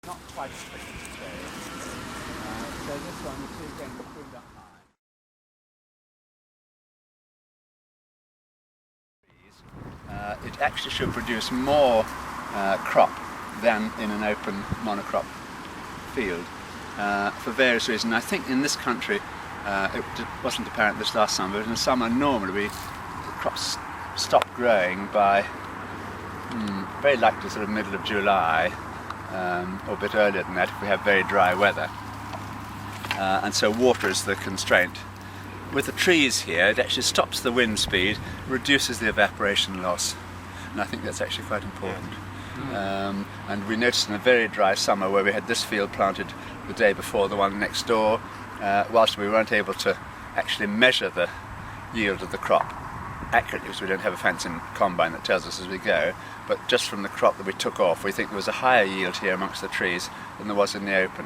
Not quite as thick as today. So this one, you see again, we've pruned up high. It actually should produce more crop than in an open monocrop field for various reasons. I think in this country it wasn't apparent this last summer, but in the summer normally the crops stop growing by very likely sort of middle of July or a bit earlier than that if we have very dry weather. And so water is the constraint. With the trees here, it actually stops the wind speed, reduces the evaporation loss, and I think that's actually quite important. And we noticed in a very dry summer where we had this field planted the day before the one next door, whilst we weren't able to actually measure the yield of the crop accurately because we don't have a fancy combine that tells us as we go, but just from the crop that we took off we think there was a higher yield here amongst the trees than there was in the open.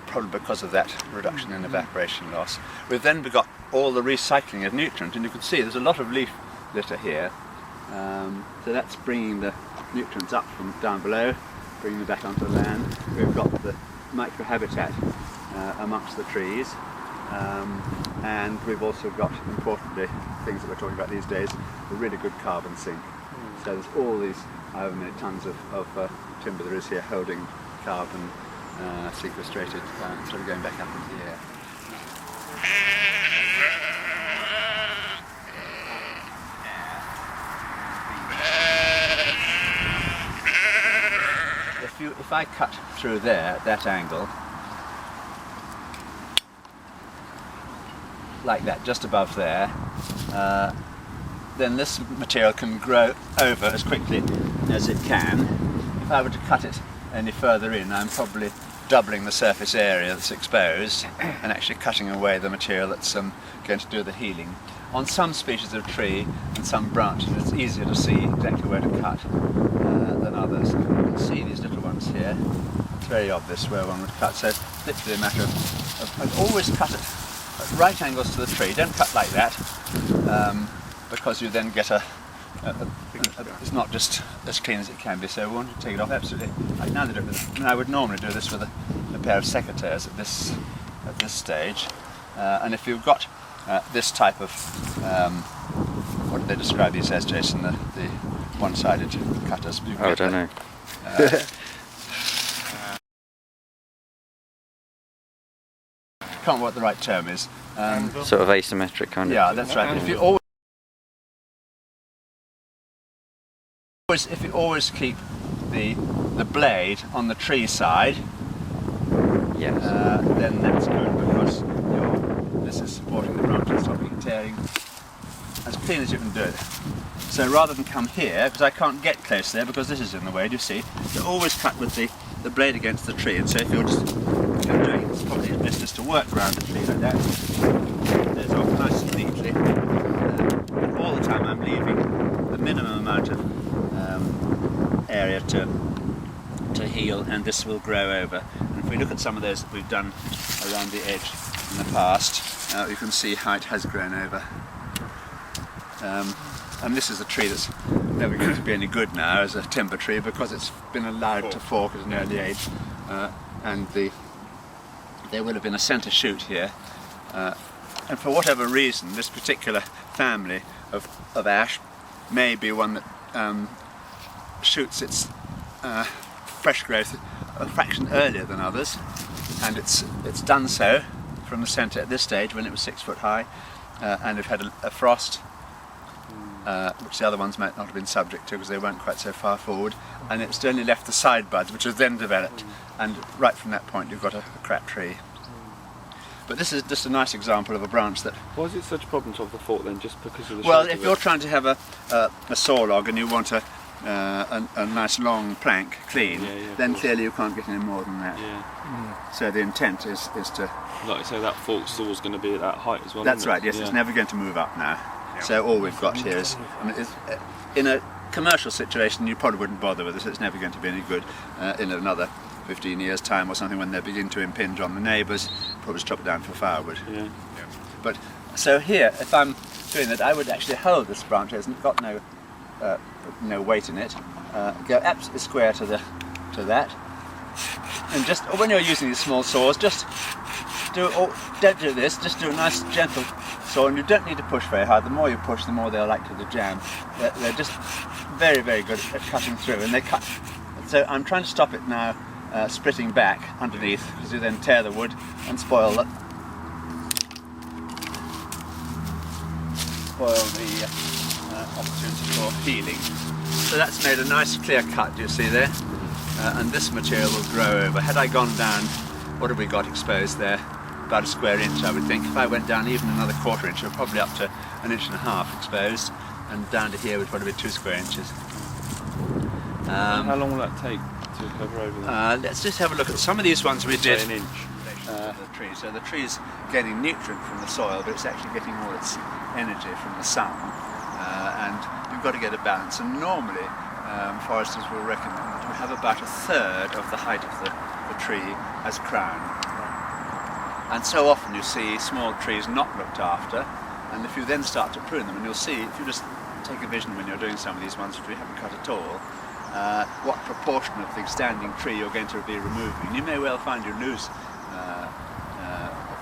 Probably because of that reduction in evaporation loss. We've then got all the recycling of nutrient, and you can see there's a lot of leaf litter here. So that's bringing the nutrients up from down below, bringing them back onto the land. We've got the microhabitat amongst the trees, and we've also got, importantly, things that we're talking about these days, a really good carbon sink. So there's all these, however many tons of timber there is here holding carbon sequestrated, sort of going back up into the air. If I cut through there, that angle, like that, just above there, then this material can grow over as quickly as it can. If I were to cut it any further in, I'm probably doubling the surface area that's exposed and actually cutting away the material that's going to do the healing. On some species of tree and some branches it's easier to see exactly where to cut than others. You can see these little ones here. It's very obvious where one would cut, so it's literally a matter of always cut it at right angles to the tree. Don't cut like that because you then get it's not just as clean as it can be, so we want to take it off absolutely. I would normally do this with a pair of secateurs at this stage, and if you've got this type of what do they describe these as, Jason? The one-sided cutters. I don't know. Can't remember what the right term is. Sort of asymmetric kind of. Yeah, that's right. If you always keep the blade on the tree side, yes, then that's good because this is supporting the branches, stopping tearing as clean as you can do it. So rather than come here, because I can't get close there because this is in the way, do you see? So always cut with the blade against the tree, and so if you're doing it, it's probably best just to work around the tree like that. There's off nice and neatly. And all the time I'm leaving the minimum amount of area to heal, and this will grow over. And if we look at some of those that we've done around the edge in the past, you can see how it has grown over. And this is a tree that's never going to be any good now as a timber tree because it's been allowed to fork at an early age, and there will have been a centre shoot here, and for whatever reason this particular family of ash may be one that shoots its fresh growth a fraction earlier than others, and it's done so from the centre at this stage when it was 6 foot high, and it had a frost, which the other ones might not have been subject to because they weren't quite so far forward, and it's only left the side buds which have then developed, and right from that point you've got a crap tree. But this is just a nice example of a branch that... Why is it such a problem to have the fork then, just because of the shape? Well, if you're trying to have a saw log and you want a nice long plank clean, then clearly you can't get any more than that. So the intent is to... Like you say, that fork's always going to be at that height as well. That's right, yes, it's never going to move up now. So all we've got here is... in a commercial situation you probably wouldn't bother with this, it's never going to be any good. In another 15 years time or something, when they begin to impinge on the neighbours, probably chop it down for firewood. But so here, if I'm doing that, I would actually hold this branch. It's got no weight in it. Go absolutely square to that, And just when you're using these small saws, just don't do this, just do a nice gentle saw, and you don't need to push very hard. The more you push, the more they're likely to jam. They're just very, very good at cutting through, and they cut. So I'm trying to stop it now splitting back underneath, because you then tear the wood and spoil the opportunity for healing. So that's made a nice clear cut, do you see there? And this material will grow over. Had I gone down, what have we got exposed there? About a square inch, I would think. If I went down even another quarter inch, we're probably up to 1.5 inches exposed, and down to here would probably be 2 square inches. How long will that take to cover over that? Let's just have a look at some of these ones we did. An inch. The tree. So the tree's getting nutrient from the soil, but it's actually getting all its energy from the sun, and you've got to get a balance. And normally, foresters will recommend that you have about 1/3 of the height of the tree as crown. And so often you see small trees not looked after, and if you then start to prune them, and you'll see, if you just take a vision when you're doing some of these ones which we haven't cut at all, what proportion of the standing tree you're going to be removing. You may well find you lose a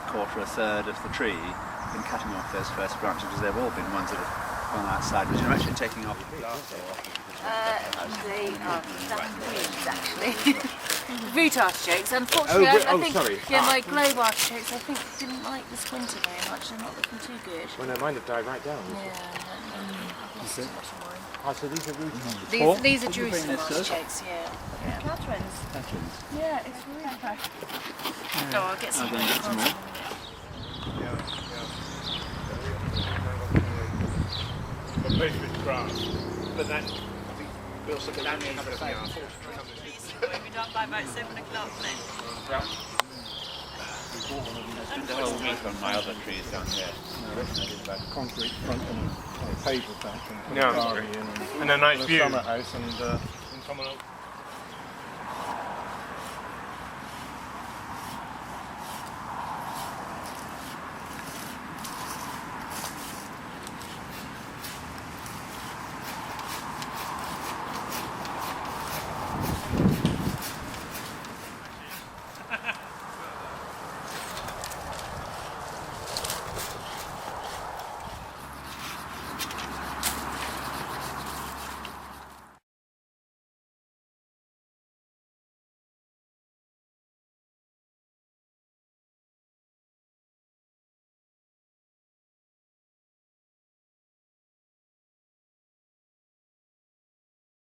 quarter, 1/3 of the tree in cutting off those first branches, because they've all been ones that have gone outside, but you're actually taking off They are weeds, actually. Root artichokes. Unfortunately, I think sorry. my globe artichokes, I think, didn't like this winter very much. They're not looking too good. Well, no, mine have died right down. Yeah. So these are roots. These are Jerusalem artichokes. Yeah. Catherine's. Yeah, it's really bad. Oh, I'll get some. Basement grass. But then, I think we'll look at that and have a look. We'll be done by about 7 o'clock then. I spent the whole week on my other trees down here. Concrete front and a paver back and Yeah, garden and a nice and view. summer house and someone else